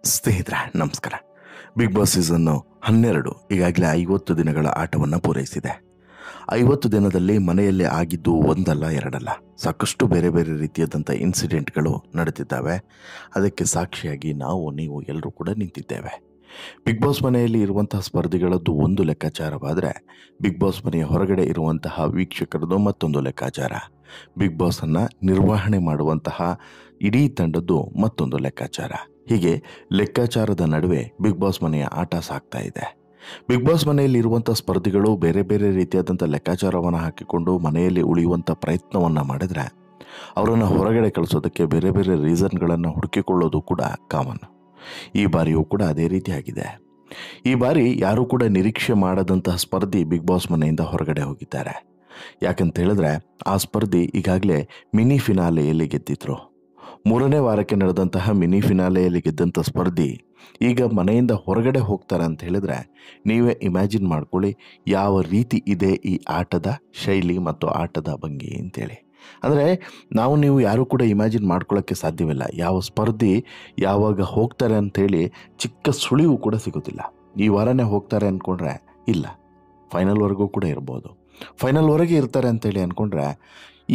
ಸ್ನೇಹಿತರೆ ನಮಸ್ಕಾರ. Big boss season 12 ಈಗಾಗಲೇ 50 ದಿನಗಳ ಆಟವನ್ನು ಪೂರೈಸಿದೆ. 50 ದಿನದಲ್ಲಿ ಮನೆಯಲ್ಲಿ ಆಗಿದ್ದು ಒಂದಲ್ಲ ಎರಡಲ್ಲ, ಸಾಕಷ್ಟು ಬೇರೆ ಬೇರೆ ರೀತಿಯಾದಂಥ ಇನ್ಸಿಡೆಂಟ್ಗಳು ನಡೆದಿದ್ದಾವೆ. ಅದಕ್ಕೆ ಸಾಕ್ಷಿಯಾಗಿ ನೀವು ಎಲ್ಲರೂ ಕೂಡ ನಿಂತಿದ್ದೇವೆ. ಬಿಗ್ ಬಾಸ್ ಮನೆಯಲ್ಲಿ ಇರುವಂತಹ ಸ್ಪರ್ಧಿಗಳದ್ದು ಒಂದು ಲೆಕ್ಕಾಚಾರವಾದರೆ, ಬಿಗ್ ಬಾಸ್ ಮನೆಯ ಹೊರಗಡೆ ಇರುವಂತಹ ವೀಕ್ಷಕರದ್ದು ಮತ್ತೊಂದು ಲೆಕ್ಕಾಚಾರ, ಬಿಗ್ ಬಾಸನ್ನು ನಿರ್ವಹಣೆ ಮಾಡುವಂತಹ ಇಡೀ ತಂಡದ್ದು ಮತ್ತೊಂದು ಲೆಕ್ಕಾಚಾರ. ಹೀಗೆ ಲೆಕ್ಕಾಚಾರದ ನಡುವೆ ಬಿಗ್ ಬಾಸ್ ಮನೆಯ ಆಟ ಸಾಗ್ತಾ ಇದೆ. ಬಿಗ್ ಬಾಸ್ ಮನೆಯಲ್ಲಿ ಇರುವಂಥ ಸ್ಪರ್ಧಿಗಳು ಬೇರೆ ಬೇರೆ ರೀತಿಯಾದಂಥ ಲೆಕ್ಕಾಚಾರವನ್ನು ಹಾಕಿಕೊಂಡು ಮನೆಯಲ್ಲಿ ಉಳಿಯುವಂಥ ಪ್ರಯತ್ನವನ್ನು ಮಾಡಿದರೆ, ಅವರನ್ನು ಹೊರಗಡೆ ಕಳಿಸೋದಕ್ಕೆ ಬೇರೆ ಬೇರೆ ರೀಸನ್ಗಳನ್ನು ಹುಡುಕಿಕೊಳ್ಳೋದು ಕೂಡ ಕಾಮನ್. ಈ ಬಾರಿಯೂ ಕೂಡ ಅದೇ ರೀತಿಯಾಗಿದೆ. ಈ ಬಾರಿ ಯಾರೂ ಕೂಡ ನಿರೀಕ್ಷೆ ಮಾಡದಂತಹ ಸ್ಪರ್ಧಿ ಬಿಗ್ ಬಾಸ್ ಮನೆಯಿಂದ ಹೊರಗಡೆ ಹೋಗಿದ್ದಾರೆ. ಯಾಕಂತ ಹೇಳಿದ್ರೆ, ಆ ಸ್ಪರ್ಧಿ ಈಗಾಗಲೇ ಮಿನಿ ಫಿನಾಲೆಯಲ್ಲಿ ಗೆದ್ದಿದ್ರು. 3ನೇ ವಾರಕ್ಕೆ ನಡೆದಂತಹ ಮಿನಿ ಫಿನಾಲೆಯಲ್ಲಿ ಗೆದ್ದಂಥ ಸ್ಪರ್ಧಿ ಈಗ ಮನೆಯಿಂದ ಹೊರಗಡೆ ಹೋಗ್ತಾರೆ ಅಂತ ಹೇಳಿದ್ರೆ, ನೀವೇ ಇಮ್ಯಾಜಿನ್ ಮಾಡ್ಕೊಳ್ಳಿ ಯಾವ ರೀತಿ ಇದೆ ಈ ಆಟದ ಶೈಲಿ ಮತ್ತು ಆಟದ ಭಂಗಿ ಅಂತೇಳಿ. ಅಂದರೆ ನೀವು ಯಾರೂ ಕೂಡ ಇಮ್ಯಾಜಿನ್ ಮಾಡ್ಕೊಳ್ಳೋಕ್ಕೆ ಸಾಧ್ಯವಿಲ್ಲ. ಯಾವ ಸ್ಪರ್ಧಿ ಯಾವಾಗ ಹೋಗ್ತಾರೆ ಅಂಥೇಳಿ ಚಿಕ್ಕ ಸುಳಿವು ಕೂಡ ಸಿಗೋದಿಲ್ಲ. ಈ ವಾರನೇ ಹೋಗ್ತಾರೆ ಅಂದ್ಕೊಂಡ್ರೆ ಇಲ್ಲ, ಫೈನಲ್ವರೆಗೂ ಕೂಡ ಇರ್ಬೋದು. ಫೈನಲ್ವರೆಗೆ ಇರ್ತಾರೆ ಅಂತೇಳಿ ಅಂದ್ಕೊಂಡ್ರೆ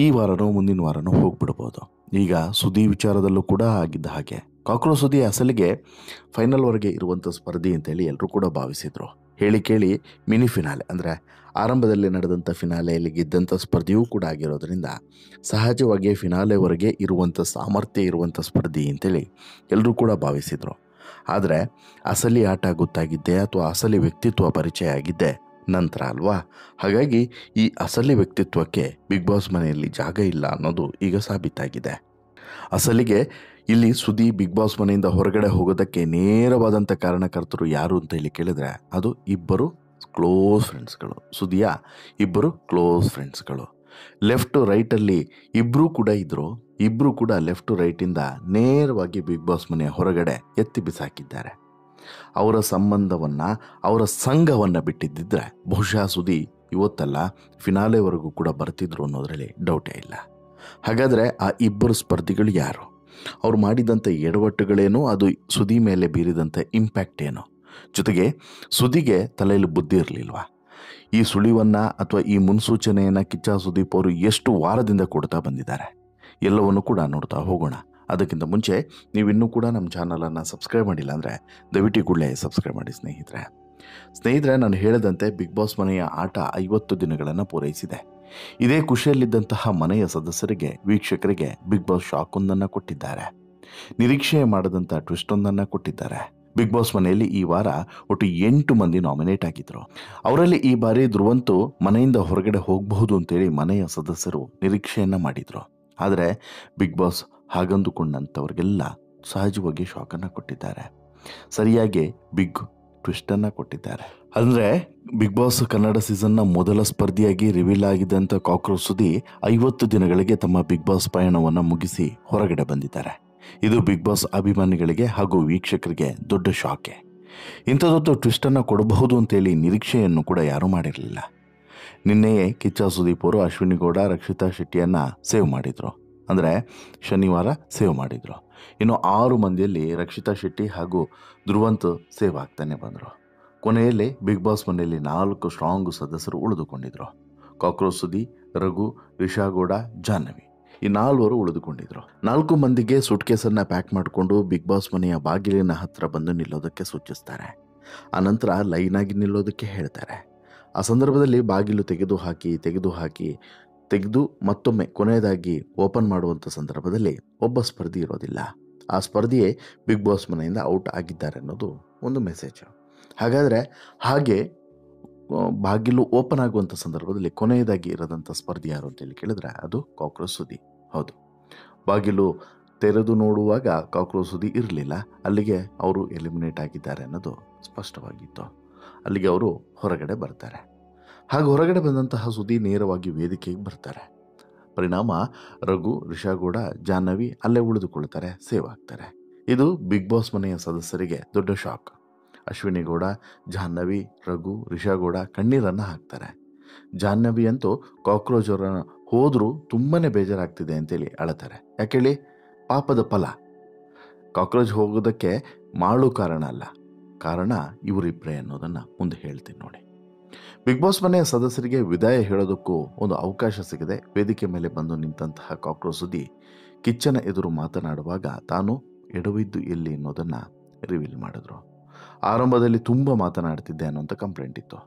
ಈ ವಾರನೋ ಮುಂದಿನ ವಾರನೋ ಹೋಗ್ಬಿಡ್ಬೋದು. ಈಗ ಸುದ್ದಿ ವಿಚಾರದಲ್ಲೂ ಕೂಡ ಆಗಿದ್ದ ಹಾಗೆ, ಕಾಕ್ರೋಚ್ ಸುದ್ದಿ ಅಸಲಿಗೆ ಫೈನಲ್ವರೆಗೆ ಇರುವಂಥ ಸ್ಪರ್ಧಿ ಅಂತೇಳಿ ಎಲ್ಲರೂ ಕೂಡ ಭಾವಿಸಿದರು. ಹೇಳಿ ಕೇಳಿ ಮಿನಿ ಫಿನಾಲೆ ಅಂದರೆ ಆರಂಭದಲ್ಲಿ ನಡೆದಂಥ ಫಿನಾಲೆಯಲ್ಲಿ ಗೆದ್ದಂಥ ಸ್ಪರ್ಧಿಯೂ ಕೂಡ ಆಗಿರೋದ್ರಿಂದ ಸಹಜವಾಗಿ ಫಿನಾಲೆವರೆಗೆ ಇರುವಂಥ ಸಾಮರ್ಥ್ಯ ಇರುವಂಥ ಸ್ಪರ್ಧಿ ಅಂತೇಳಿ ಎಲ್ಲರೂ ಕೂಡ ಭಾವಿಸಿದರು. ಆದರೆ ಅಸಲಿ ಆಟ ಗೊತ್ತಾಗಿದ್ದೆ ಅಥವಾ ಅಸಲಿ ವ್ಯಕ್ತಿತ್ವ ಪರಿಚಯ ಆಗಿದ್ದೆ ನಂತರ ಅಲ್ವಾ. ಹಾಗಾಗಿ ಈ ಅಸಲಿ ವ್ಯಕ್ತಿತ್ವಕ್ಕೆ ಬಿಗ್ ಬಾಸ್ ಮನೆಯಲ್ಲಿ ಜಾಗ ಇಲ್ಲ ಅನ್ನೋದು ಈಗ ಸಾಬೀತಾಗಿದೆ. ಅಸಲಿಗೆ ಇಲ್ಲಿ ಸುದ್ದಿ ಬಿಗ್ ಬಾಸ್ ಮನೆಯಿಂದ ಹೊರಗಡೆ ಹೋಗೋದಕ್ಕೆ ನೇರವಾದಂಥ ಕಾರಣಕರ್ತರು ಯಾರು ಅಂತ ಹೇಳಿ ಕೇಳಿದ್ರೆ, ಅದು ಇಬ್ಬರು ಕ್ಲೋಸ್ ಫ್ರೆಂಡ್ಸ್ಗಳು. ಸುದ್ದಿಯ ಇಬ್ಬರು ಕ್ಲೋಸ್ ಫ್ರೆಂಡ್ಸ್ಗಳು ಲೆಫ್ಟು ರೈಟಲ್ಲಿ ಇಬ್ಬರೂ ಕೂಡ ಇದ್ದರು. ಇಬ್ಬರು ಕೂಡ ಲೆಫ್ಟು ರೈಟಿಂದ ನೇರವಾಗಿ ಬಿಗ್ ಬಾಸ್ ಮನೆಯ ಹೊರಗಡೆ ಎತ್ತಿ ಬಿಸಾಕಿದ್ದಾರೆ. ಅವರ ಸಂಬಂಧವನ್ನು, ಅವರ ಸಂಘವನ್ನು ಬಿಟ್ಟಿದ್ದಿದ್ರೆ ಬಹುಶಃ ಸುದ್ದಿ ಇವತ್ತಲ್ಲ ಫಿನಾಲೆವರೆಗೂ ಕೂಡ ಬರ್ತಿದ್ರು ಅನ್ನೋದರಲ್ಲಿ ಡೌಟೇ ಇಲ್ಲ. ಹಾಗಾದರೆ ಆ ಇಬ್ಬರು ಸ್ಪರ್ಧಿಗಳು ಯಾರು? ಅವ್ರು ಮಾಡಿದಂಥ ಎಡವಟ್ಟುಗಳೇನು? ಅದು ಸುದ್ದಿ ಮೇಲೆ ಬೀರಿದಂಥ ಇಂಪ್ಯಾಕ್ಟ್ ಏನು? ಜೊತೆಗೆ ಸುದ್ದಿಗೆ ತಲೆಯಲ್ಲಿ ಬುದ್ಧಿ ಇರಲಿಲ್ವಾ? ಈ ಸುಳಿವನ್ನು ಅಥವಾ ಈ ಮುನ್ಸೂಚನೆಯನ್ನು ಕಿಚ್ಚ ಸುದೀಪ್ ಅವರು ಎಷ್ಟು ವಾರದಿಂದ ಕೊಡ್ತಾ ಬಂದಿದ್ದಾರೆ, ಎಲ್ಲವನ್ನು ಕೂಡ ನೋಡ್ತಾ ಹೋಗೋಣ. ಅದಕ್ಕಿಂತ ಮುಂಚೆ ನೀವಿನ್ನೂ ಕೂಡ ನಮ್ಮ ಚಾನಲನ್ನು ಸಬ್ಸ್ಕ್ರೈಬ್ ಮಾಡಿಲ್ಲ ಅಂದರೆ ದಯವಿಟ್ಟು ಕೂಡಲೇ ಸಬ್ಸ್ಕ್ರೈಬ್ ಮಾಡಿ ಸ್ನೇಹಿತರೆ. ನಾನು ಹೇಳಿದಂತೆ ಬಿಗ್ ಬಾಸ್ ಮನೆಯ ಆಟ 50 ದಿನಗಳನ್ನು ಪೂರೈಸಿದೆ. ಇದೇ ಖುಷಿಯಲ್ಲಿದ್ದಂತಹ ಮನೆಯ ಸದಸ್ಯರಿಗೆ, ವೀಕ್ಷಕರಿಗೆ ಬಿಗ್ ಬಾಸ್ ಶಾಕೊಂದನ್ನು ಕೊಟ್ಟಿದ್ದಾರೆ. ನಿರೀಕ್ಷೆ ಮಾಡದಂಥ ಟ್ವಿಸ್ಟೊಂದನ್ನು ಕೊಟ್ಟಿದ್ದಾರೆ. ಬಿಗ್ ಬಾಸ್ ಮನೆಯಲ್ಲಿ ಈ ವಾರ ಒಟ್ಟು 8 ಮಂದಿ ನಾಮಿನೇಟ್ ಆಗಿದ್ದರು. ಅವರಲ್ಲಿ ಈ ಬಾರಿ ಧ್ರುವಂತು ಮನೆಯಿಂದ ಹೊರಗಡೆ ಹೋಗಬಹುದು ಅಂತೇಳಿ ಮನೆಯ ಸದಸ್ಯರು ನಿರೀಕ್ಷೆಯನ್ನು ಮಾಡಿದರು. ಆದರೆ ಬಿಗ್ ಬಾಸ್ ಹಾಗಂದುಕೊಂಡಂಥವ್ರಿಗೆಲ್ಲ ಸಹಜವಾಗಿ ಶಾಕನ್ನು ಕೊಟ್ಟಿದ್ದಾರೆ. ಸರಿಯಾಗಿ ಬಿಗ್ ಟ್ವಿಸ್ಟನ್ನು ಕೊಟ್ಟಿದ್ದಾರೆ. ಅಂದರೆ ಬಿಗ್ ಬಾಸ್ ಕನ್ನಡ ಸೀಸನ್ನ ಮೊದಲ ಸ್ಪರ್ಧಿಯಾಗಿ ರಿವೀಲ್ ಆಗಿದ್ದಂಥ ಕಾಕ್ರೋಚ್ ಸುದ್ದಿ 50 ದಿನಗಳಿಗೆ ತಮ್ಮ ಬಿಗ್ ಬಾಸ್ ಪಯಣವನ್ನು ಮುಗಿಸಿ ಹೊರಗಡೆ ಬಂದಿದ್ದಾರೆ. ಇದು ಬಿಗ್ ಬಾಸ್ ಅಭಿಮಾನಿಗಳಿಗೆ ಹಾಗೂ ವೀಕ್ಷಕರಿಗೆ ದೊಡ್ಡ ಶಾಕೆ. ಇಂಥ ದೊಡ್ಡ ಟ್ವಿಸ್ಟನ್ನು ಕೊಡಬಹುದು ಅಂತೇಳಿ ನಿರೀಕ್ಷೆಯನ್ನು ಕೂಡ ಯಾರೂ ಮಾಡಿರಲಿಲ್ಲ. ನಿನ್ನೆಯೇ ಕಿಚ್ಚ ಸುದೀಪ್ ಅವರು ಅಶ್ವಿನಿ ಗೌಡ, ರಕ್ಷಿತಾ ಶೆಟ್ಟಿಯನ್ನು ಸೇವ್ ಮಾಡಿದರು. ಅಂದರೆ ಶನಿವಾರ ಸೇವ್ ಮಾಡಿದರು. ಇನ್ನು 6 ಮಂದಿಯಲ್ಲಿ ರಕ್ಷಿತಾ ಶೆಟ್ಟಿ ಹಾಗೂ ಧ್ರುವಂತ್ ಸೇವ್ ಆಗ್ತಾನೆ ಬಂದರು. ಕೊನೆಯಲ್ಲಿ ಬಿಗ್ ಬಾಸ್ ಮನೆಯಲ್ಲಿ 4 ಸ್ಟ್ರಾಂಗ್ ಸದಸ್ಯರು ಉಳಿದುಕೊಂಡಿದ್ರು. ಕಾಕ್ರೋಚ್ ಸುದ್ದಿ, ರಘು, ರಿಷಾಗೌಡ, ಜಾಹ್ನವಿ ಈ 4 ಉಳಿದುಕೊಂಡಿದ್ರು. 4 ಮಂದಿಗೆ ಸೂಟ್ಕೇಸನ್ನು ಪ್ಯಾಕ್ ಮಾಡಿಕೊಂಡು ಬಿಗ್ ಬಾಸ್ ಮನೆಯ ಬಾಗಿಲಿನ ಹತ್ತಿರ ಬಂದು ನಿಲ್ಲೋದಕ್ಕೆ ಸೂಚಿಸ್ತಾರೆ. ಆನಂತರ ಲೈನಾಗಿ ನಿಲ್ಲೋದಕ್ಕೆ ಹೇಳ್ತಾರೆ. ಆ ಸಂದರ್ಭದಲ್ಲಿ ಬಾಗಿಲು ತೆಗೆದು ಮತ್ತೊಮ್ಮೆ ಕೊನೆಯದಾಗಿ ಓಪನ್ ಮಾಡುವಂಥ ಸಂದರ್ಭದಲ್ಲಿ ಒಬ್ಬ ಸ್ಪರ್ಧಿ ಇರೋದಿಲ್ಲ. ಆ ಸ್ಪರ್ಧಿಯೇ ಬಿಗ್ ಬಾಸ್ ಮನೆಯಿಂದ ಔಟ್ ಆಗಿದ್ದಾರೆ ಅನ್ನೋದು ಒಂದು ಮೆಸೇಜ್. ಹಾಗಾದರೆ ಹಾಗೆ ಬಾಗಿಲು ಓಪನ್ ಆಗುವಂಥ ಸಂದರ್ಭದಲ್ಲಿ ಕೊನೆಯದಾಗಿ ಇರೋದಂಥ ಸ್ಪರ್ಧಿ ಯಾರು ಅಂತೇಳಿ ಕೇಳಿದ್ರೆ ಅದು ಕಾಕ್ರೋಚ್ ಸುದ್ದಿ. ಹೌದು, ಬಾಗಿಲು ತೆರೆದು ನೋಡುವಾಗ ಕಾಕ್ರೋಚ್ ಸುದ್ದಿ ಇರಲಿಲ್ಲ. ಅಲ್ಲಿಗೆ ಅವರು ಎಲಿಮಿನೇಟ್ ಆಗಿದ್ದಾರೆ ಅನ್ನೋದು ಸ್ಪಷ್ಟವಾಗಿತ್ತು. ಅಲ್ಲಿಗೆ ಅವರು ಹೊರಗಡೆ ಬರ್ತಾರೆ. ಹಾಗೆ ಹೊರಗಡೆ ಬಂದಂತಹ ಸುದ್ದಿ ನೇರವಾಗಿ ವೇದಿಕೆಗೆ ಬರ್ತಾರೆ. ಪರಿಣಾಮ ರಘು, ರಿಷಾಗೌಡ, ಜಾಹ್ನವಿ ಅಲ್ಲೇ ಉಳಿದುಕೊಳ್ತಾರೆ, ಸೇವ್ ಆಗ್ತಾರೆ. ಇದು ಬಿಗ್ ಬಾಸ್ ಮನೆಯ ಸದಸ್ಯರಿಗೆ ದೊಡ್ಡ ಶಾಕ್. ಅಶ್ವಿನಿ ಗೌಡ, ಜಾಹ್ನವಿ, ರಘು, ರಿಷಾಗೌಡ ಕಣ್ಣೀರನ್ನು ಹಾಕ್ತಾರೆ. ಜಾಹ್ನವಿ ಅಂತೂ ಕಾಕ್ರೋಚ್ ಅವರನ್ನು ಹೋದರೂ ತುಂಬಾ ಬೇಜಾರಾಗ್ತಿದೆ ಅಂತೇಳಿ ಅಳತಾರೆ. ಯಾಕೇಳಿ, ಪಾಪದ ಫಲ. ಕಾಕ್ರೋಚ್ ಹೋಗೋದಕ್ಕೆ ಮಾಳು ಕಾರಣ ಅಲ್ಲ, ಕಾರಣ ಇವರಿಬ್ಬರೇ ಅನ್ನೋದನ್ನು ಮುಂದೆ ಹೇಳ್ತೀನಿ ನೋಡಿ. ಬಿಗ್ ಬಾಸ್ ಮನೆಯ ಸದಸ್ಯರಿಗೆ ವಿದಾಯ ಹೇಳೋದಕ್ಕೂ ಒಂದು ಅವಕಾಶ ಸಿಗದೆ ವೇದಿಕೆ ಮೇಲೆ ಬಂದು ನಿಂತಹ ಕಾಕ್ರೋಚ್ ಸುದ್ದಿ ಕಿಚ್ಚನ ಎದುರು ಮಾತನಾಡುವಾಗ ತಾನು ಎಡವಿದ್ದು ಎಲ್ಲಿ ಅನ್ನೋದನ್ನು ರಿವೀಲ್ ಮಾಡಿದ್ರು. ಆರಂಭದಲ್ಲಿ ತುಂಬ ಮಾತನಾಡ್ತಿದ್ದೆ ಅನ್ನೋಂಥ ಕಂಪ್ಲೇಂಟ್ ಇತ್ತು.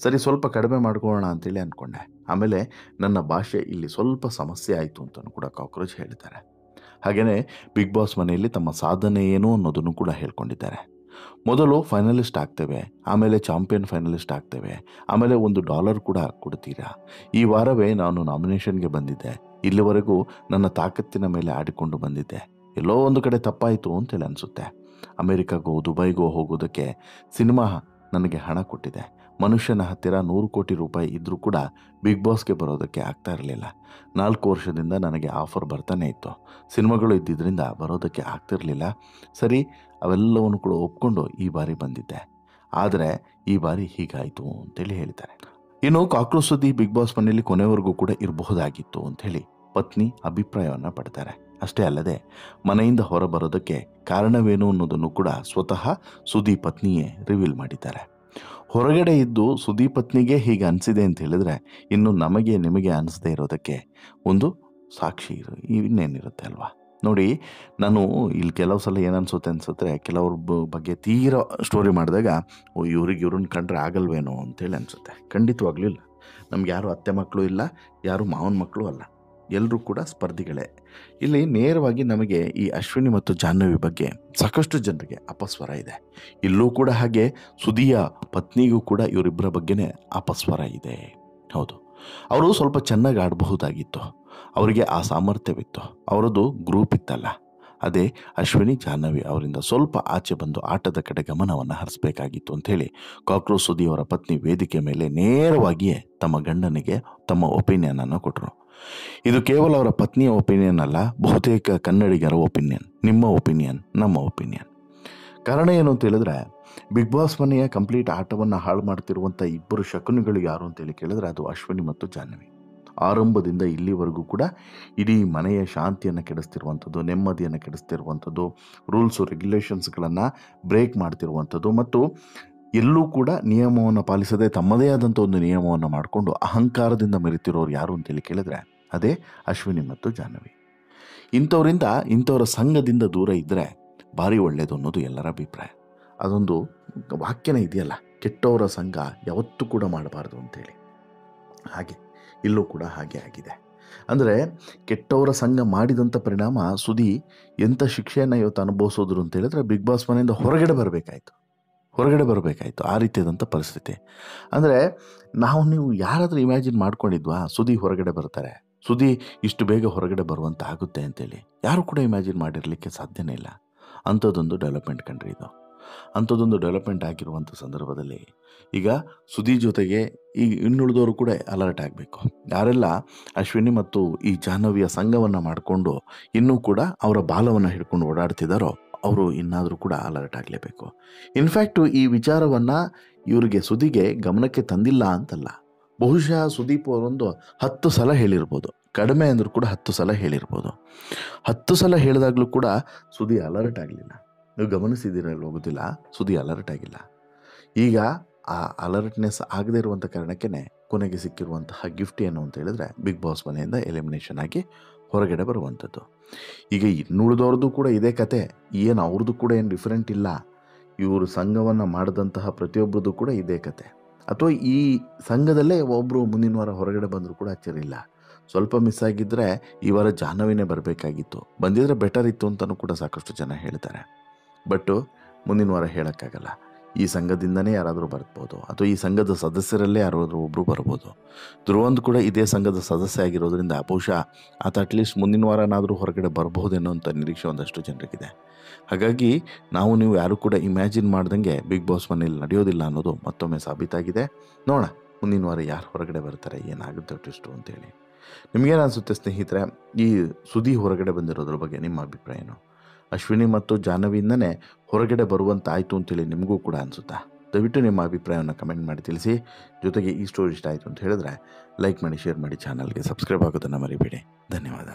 ಸರಿ, ಸ್ವಲ್ಪ ಕಡಿಮೆ ಮಾಡ್ಕೊಳ್ಳೋಣ ಅಂತೇಳಿ ಅಂದ್ಕೊಂಡೆ. ಆಮೇಲೆ ನನ್ನ ಭಾಷೆ ಇಲ್ಲಿ ಸ್ವಲ್ಪ ಸಮಸ್ಯೆ ಆಯಿತು ಅಂತಲೂ ಕೂಡ ಕಾಕ್ರೋಚ್ ಹೇಳಿದ್ದಾರೆ. ಹಾಗೆಯೇ ಬಿಗ್ ಬಾಸ್ ಮನೆಯಲ್ಲಿ ತಮ್ಮ ಸಾಧನೆ ಏನು ಅನ್ನೋದನ್ನು ಕೂಡ ಹೇಳ್ಕೊಂಡಿದ್ದಾರೆ. ಮೊದಲು ಫೈನಲಿಸ್ಟ್ ಆಗ್ತೇವೆ, ಆಮೇಲೆ ಚಾಂಪಿಯನ್ ಫೈನಲಿಸ್ಟ್ ಆಗ್ತೇವೆ, ಆಮೇಲೆ $1 ಕೂಡ ಕೊಡ್ತೀರಾ. ಈ ವಾರವೇ ನಾನು ನಾಮಿನೇಷನ್ಗೆ ಬಂದಿದ್ದೆ. ಇಲ್ಲಿವರೆಗೂ ನನ್ನ ತಾಕತ್ತಿನ ಮೇಲೆ ಆಡಿಕೊಂಡು ಬಂದಿದ್ದೆ. ಎಲ್ಲೋ ಒಂದು ಕಡೆ ತಪ್ಪಾಯಿತು ಅಂತೇಳಿ ಅನಿಸುತ್ತೆ. ಅಮೆರಿಕಾಗೋ ದುಬೈಗೋ ಹೋಗೋದಕ್ಕೆ ಸಿನಿಮಾ ನನಗೆ ಹಣ ಕೊಟ್ಟಿದೆ. ಮನುಷ್ಯನ ಹತ್ತಿರ 100 ಕೋಟಿ ರೂಪಾಯಿ ಇದ್ದರೂ ಕೂಡ ಬಿಗ್ ಬಾಸ್ಗೆ ಬರೋದಕ್ಕೆ ಆಗ್ತಾ ಇರಲಿಲ್ಲ. 4 ವರ್ಷದಿಂದ ನನಗೆ ಆಫರ್ ಬರ್ತಾನೆ ಇತ್ತು. ಸಿನಿಮಾಗಳು ಇದ್ದಿದ್ದರಿಂದ ಬರೋದಕ್ಕೆ ಆಗ್ತಿರಲಿಲ್ಲ. ಸರಿ, ಅವೆಲ್ಲವನ್ನು ಕೂಡ ಒಪ್ಕೊಂಡು ಈ ಬಾರಿ ಬಂದಿದ್ದೆ. ಆದರೆ ಈ ಬಾರಿ ಹೀಗಾಯಿತು ಅಂತೇಳಿ ಹೇಳ್ತಾರೆ. ಇನ್ನು ಕಾಕ್ರೋಚ್ ಸುದ್ದಿ ಬಿಗ್ ಬಾಸ್ ಮನೆಯಲ್ಲಿ ಕೊನೆವರೆಗೂ ಕೂಡ ಇರಬಹುದಾಗಿತ್ತು ಅಂಥೇಳಿ ಪತ್ನಿ ಅಭಿಪ್ರಾಯವನ್ನು ಪಡ್ತಾರೆ. ಅಷ್ಟೇ ಅಲ್ಲದೆ ಮನೆಯಿಂದ ಹೊರಬರೋದಕ್ಕೆ ಕಾರಣವೇನು ಅನ್ನೋದನ್ನು ಕೂಡ ಸ್ವತಃ ಸುದೀಪ್ ಪತ್ನಿಯೇ ರಿವೀಲ್ ಮಾಡಿದ್ದಾರೆ. ಹೊರಗಡೆ ಇದ್ದು ಸುದೀಪ್ ಪತ್ನಿಗೆ ಹೀಗೆ ಅನಿಸಿದೆ ಅಂತ ಹೇಳಿದ್ರೆ ಇನ್ನು ನಮಗೆ ನಿಮಗೆ ಅನಿಸದೇ ಇರೋದಕ್ಕೆ ಒಂದು ಸಾಕ್ಷಿ ಇನ್ನೇನಿರುತ್ತೆ ಅಲ್ವಾ. ನೋಡಿ, ನಾನು ಇಲ್ಲಿ ಕೆಲವು ಸಲ ಅನಿಸುತ್ತೆ ಕೆಲವ್ರ ಬಗ್ಗೆ ತೀರಾ ಸ್ಟೋರಿ ಮಾಡಿದಾಗ ಇವ್ರನ್ನ ಕಂಡ್ರೆ ಆಗಲ್ವೇನೋ ಅಂತೇಳಿ ಅನಿಸುತ್ತೆ. ಖಂಡಿತವಾಗ್ಲೂ ಇಲ್ಲ. ನಮ್ಗೆ ಯಾರು ಅತ್ತೆ ಮಕ್ಕಳು ಇಲ್ಲ, ಯಾರು ಮಾವನ ಮಕ್ಕಳು ಅಲ್ಲ, ಎಲ್ಲರೂ ಕೂಡ ಸ್ಪರ್ಧಿಗಳೇ. ಇಲ್ಲಿ ನೇರವಾಗಿ ನಮಗೆ ಈ ಅಶ್ವಿನಿ ಮತ್ತು ಜಾಹ್ನವಿ ಬಗ್ಗೆ ಸಾಕಷ್ಟು ಜನರಿಗೆ ಅಪಸ್ವರ ಇದೆ. ಇಲ್ಲೂ ಕೂಡ ಹಾಗೆ ಸುದಿಯ ಪತ್ನಿಗೂ ಕೂಡ ಇವರಿಬ್ಬರ ಬಗ್ಗೆನೇ ಅಪಸ್ವರ ಇದೆ. ಹೌದು, ಅವರು ಸ್ವಲ್ಪ ಚೆನ್ನಾಗಿ ಆಡಬಹುದಾಗಿತ್ತು. ಅವರಿಗೆ ಆ ಸಾಮರ್ಥ್ಯವಿತ್ತು. ಅವರದ್ದು ಗ್ರೂಪ್ ಇತ್ತಲ್ಲ, ಅದೇ ಅಶ್ವಿನಿ ಜಾಹ್ನವಿ ಅವರಿಂದ ಸ್ವಲ್ಪ ಆಚೆ ಬಂದು ಆಟದ ಕಡೆ ಗಮನವನ್ನು ಹರಿಸಬೇಕಾಗಿತ್ತು ಅಂಥೇಳಿ ಕಾಕ್ರೋಚ್ ಸುದಿ ಅವರ ಪತ್ನಿ ವೇದಿಕೆ ಮೇಲೆ ನೇರವಾಗಿಯೇ ತಮ್ಮ ಗಂಡನಿಗೆ ತಮ್ಮ ಒಪಿನಿಯನನ್ನು ಕೊಟ್ಟರು. ಇದು ಕೇವಲ ಅವರ ಪತ್ನಿಯ ಒಪಿನಿಯನ್ ಅಲ್ಲ, ಬಹುತೇಕ ಕನ್ನಡಿಗರ ಒಪಿನಿಯನ್. ನಿಮ್ಮ ಒಪಿನಿಯನ್, ನಮ್ಮ ಒಪಿನಿಯನ್. ಕಾರಣ ಏನು ಅಂತ ಹೇಳಿದ್ರೆ, ಬಿಗ್ ಬಾಸ್ ಮನೆಯ ಕಂಪ್ಲೀಟ್ ಆಟವನ್ನು ಹಾಳು ಮಾಡ್ತಿರುವಂಥ ಇಬ್ಬರು ಶಕುನಿಗಳು ಯಾರು ಅಂತೇಳಿ ಕೇಳಿದ್ರೆ ಅದು ಅಶ್ವಿನಿ ಮತ್ತು ಜಾಹ್ನವಿ. ಆರಂಭದಿಂದ ಇಲ್ಲಿವರೆಗೂ ಕೂಡ ಇಡೀ ಮನೆಯ ಶಾಂತಿಯನ್ನು ಕೆಡಿಸ್ತಿರುವಂಥದ್ದು, ನೆಮ್ಮದಿಯನ್ನು ಕೆಡಿಸ್ತಿರುವಂಥದ್ದು, ರೂಲ್ಸು ರೆಗ್ಯುಲೇಷನ್ಸ್ಗಳನ್ನು ಬ್ರೇಕ್ ಮಾಡ್ತಿರುವಂಥದ್ದು ಮತ್ತು ಎಲ್ಲೂ ಕೂಡ ನಿಯಮವನ್ನು ಪಾಲಿಸದೆ ತಮ್ಮದೇ ಆದಂಥ ಒಂದು ನಿಯಮವನ್ನು ಮಾಡಿಕೊಂಡು ಅಹಂಕಾರದಿಂದ ಮೆರಿತಿರೋರು ಯಾರು ಅಂತೇಳಿ ಕೇಳಿದ್ರೆ ಅದೇ ಅಶ್ವಿನಿ ಮತ್ತು ಜಾಹ್ನವಿ. ಇಂಥವರ ಸಂಘದಿಂದ ದೂರ ಇದ್ದರೆ ಭಾರಿ ಒಳ್ಳೆಯದು ಅನ್ನೋದು ಎಲ್ಲರ ಅಭಿಪ್ರಾಯ. ಅದೊಂದು ವಾಕ್ಯನೇ ಇದೆಯಲ್ಲ, ಕೆಟ್ಟವರ ಸಂಘ ಯಾವತ್ತೂ ಕೂಡ ಮಾಡಬಾರ್ದು ಅಂತೇಳಿ. ಹಾಗೆ ಇಲ್ಲೂ ಕೂಡ ಹಾಗೆ ಆಗಿದೆ. ಅಂದರೆ ಕೆಟ್ಟವರ ಸಂಘ ಮಾಡಿದಂಥ ಪರಿಣಾಮ ಸುದಿ ಎಂಥ ಶಿಕ್ಷೆಯನ್ನು ಇವತ್ತು ಅನುಭವಿಸೋದ್ರು ಅಂತ ಹೇಳಿದ್ರೆ ಬಿಗ್ ಬಾಸ್ ಮನೆಯಿಂದ ಹೊರಗಡೆ ಬರಬೇಕಾಯ್ತು. ಆ ರೀತಿಯಾದಂಥ ಪರಿಸ್ಥಿತಿ. ಅಂದರೆ ನೀವು ಯಾರಾದರೂ ಇಮ್ಯಾಜಿನ್ ಮಾಡ್ಕೊಂಡಿದ್ವಾ ಸುದಿ ಹೊರಗಡೆ ಬರ್ತಾರೆ, ಸುದಿ ಇಷ್ಟು ಬೇಗ ಹೊರಗಡೆ ಬರುವಂಥ ಆಗುತ್ತೆ ಅಂತೇಳಿ? ಯಾರು ಕೂಡ ಇಮ್ಯಾಜಿನ್ ಮಾಡಿರಲಿಕ್ಕೆ ಸಾಧ್ಯನೇ ಇಲ್ಲ. ಅಂಥದ್ದೊಂದು ಡೆವಲಪ್ಮೆಂಟ್ ಕಂಡ್ರಿ ಇದು. ಅಂಥದ್ದೊಂದು ಡೆವಲಪ್ಮೆಂಟ್ ಆಗಿರುವಂಥ ಸಂದರ್ಭದಲ್ಲಿ ಈಗ ಸುದಿ ಜೊತೆಗೆ ಈ ಇನ್ನುಳಿದವರು ಕೂಡ ಅಲರ್ಟ್ ಆಗಬೇಕು. ಯಾರೆಲ್ಲ ಅಶ್ವಿನಿ ಮತ್ತು ಈ ಜಾಹ್ನವಿಯ ಸಂಘವನ್ನು ಮಾಡಿಕೊಂಡು ಇನ್ನೂ ಕೂಡ ಅವರ ಬಾಲವನ್ನು ಹಿಡ್ಕೊಂಡು ಓಡಾಡ್ತಿದ್ದಾರೋ ಅವರು ಇನ್ನಾದರೂ ಕೂಡ ಅಲರ್ಟ್ ಆಗಲೇಬೇಕು. ಇನ್ಫ್ಯಾಕ್ಟು ಈ ವಿಚಾರವನ್ನು ಇವರಿಗೆ ಸುದಿಗೆ ಗಮನಕ್ಕೆ ತಂದಿಲ್ಲ ಅಂತಲ್ಲ. ಬಹುಶಃ ಸುದೀಪ್ ಅವರೊಂದು 10 ಸಲ ಹೇಳಿರ್ಬೋದು, ಕಡಿಮೆ ಅಂದರೂ ಕೂಡ 10 ಸಲ ಹೇಳಿರ್ಬೋದು. 10 ಸಲ ಹೇಳಿದಾಗಲೂ ಕೂಡ ಸುದಿ ಅಲರ್ಟ್ ಆಗಲಿಲ್ಲ. ನೀವು ಗಮನಿಸಿದ್ದೀರಲ್ಲಿ ಹೋಗೋದಿಲ್ಲ, ಸುದಿ ಅಲರ್ಟ್ ಆಗಿಲ್ಲ. ಈಗ ಆ ಅಲರ್ಟ್ನೆಸ್ ಆಗದೇ ಇರುವಂಥ ಕಾರಣಕ್ಕೇ ಕೊನೆಗೆ ಸಿಕ್ಕಿರುವಂತಹ ಗಿಫ್ಟ್ ಏನು ಅಂತ ಹೇಳಿದ್ರೆ ಬಿಗ್ ಬಾಸ್ ಮನೆಯಿಂದ ಎಲಿಮಿನೇಷನ್ ಆಗಿ ಹೊರಗಡೆ ಬರುವಂಥದ್ದು. ಈಗ ಇನ್ನುಳಿದವ್ರದ್ದು ಕೂಡ ಇದೇ ಕತೆ. ಅವ್ರದ್ದು ಕೂಡ ಏನು ಡಿಫ್ರೆಂಟ್ ಇಲ್ಲ. ಇವರು ಸಂಘವನ್ನು ಮಾಡಿದಂತಹ ಪ್ರತಿಯೊಬ್ಬರದ್ದು ಕೂಡ ಇದೇ ಕತೆ. ಅಥವಾ ಈ ಸಂಘದಲ್ಲೇ ಒಬ್ಬರು ಮುಂದಿನ ವಾರ ಹೊರಗಡೆ ಬಂದರೂ ಕೂಡ ಅಚ್ಚರಿ ಇಲ್ಲ. ಸ್ವಲ್ಪ ಮಿಸ್ ಆಗಿದ್ದರೆ ಈ ವಾರ ಜಾಹ್ನವಿನೇ ಬರಬೇಕಾಗಿತ್ತು, ಬಂದಿದ್ರೆ ಬೆಟರ್ ಇತ್ತು ಅಂತಲೂ ಕೂಡ ಸಾಕಷ್ಟು ಜನ ಹೇಳ್ತಾರೆ. ಬಟ್ ಮುಂದಿನ ವಾರ ಹೇಳೋಕ್ಕಾಗಲ್ಲ. ಈ ಸಂಘದಿಂದನೇ ಯಾರಾದರೂ ಬರ್ಬೋದು, ಅಥವಾ ಈ ಸಂಘದ ಸದಸ್ಯರಲ್ಲೇ ಯಾರಾದರೂ ಒಬ್ಬರು ಬರ್ಬೋದು. ಧ್ರುವಂದ್ ಕೂಡ ಇದೇ ಸಂಘದ ಸದಸ್ಯ ಆಗಿರೋದ್ರಿಂದ ಬಹುಶಃ ಆತ ಅಟ್ಲೀಸ್ಟ್ ಮುಂದಿನ ವಾರನಾದರೂ ಹೊರಗಡೆ ಬರಬಹುದೇನೋ ಅಂತ ನಿರೀಕ್ಷೆ ಒಂದಷ್ಟು ಜನರಿಗಿದೆ. ಹಾಗಾಗಿ ನೀವು ಯಾರು ಕೂಡ ಇಮ್ಯಾಜಿನ್ ಮಾಡ್ದಂಗೆ ಬಿಗ್ ಬಾಸ್ ಮನೆಯಲ್ಲಿ ನಡೆಯೋದಿಲ್ಲ ಅನ್ನೋದು ಮತ್ತೊಮ್ಮೆ ಸಾಬೀತಾಗಿದೆ. ನೋಡೋಣ ಮುಂದಿನ ವಾರ ಯಾರು ಹೊರಗಡೆ ಬರ್ತಾರೆ, ಏನಾಗುತ್ತೆ ಟ್ವಿಸ್ಟು ಅಂತೇಳಿ. ನಿಮಗೇನು ಅನಿಸುತ್ತೆ ಸ್ನೇಹಿತರೆ, ಈ ಸುದಿ ಹೊರಗಡೆ ಬಂದಿರೋದ್ರ ಬಗ್ಗೆ ನಿಮ್ಮ ಅಭಿಪ್ರಾಯ ಏನು? ಅಶ್ವಿನಿ ಮತ್ತು ಜಾಹ್ನವಿಯಿಂದನೇ ಹೊರಗಡೆ ಬರುವಂತಾಯಿತು ಅಂತೇಳಿ ನಿಮಗೂ ಕೂಡ ಅನಿಸುತ್ತಾ? ದಯವಿಟ್ಟು ನಿಮ್ಮ ಅಭಿಪ್ರಾಯವನ್ನು ಕಮೆಂಟ್ ಮಾಡಿ ತಿಳಿಸಿ. ಜೊತೆಗೆ ಈ ಸ್ಟೋರಿ ಇಷ್ಟ ಆಯಿತು ಅಂತ ಹೇಳಿದ್ರೆ ಲೈಕ್ ಮಾಡಿ, ಶೇರ್ ಮಾಡಿ, ಚಾನಲ್ಗೆ ಸಬ್ಸ್ಕ್ರೈಬ್ ಆಗೋದನ್ನು ಮರಿಬೇಡಿ. ಧನ್ಯವಾದ.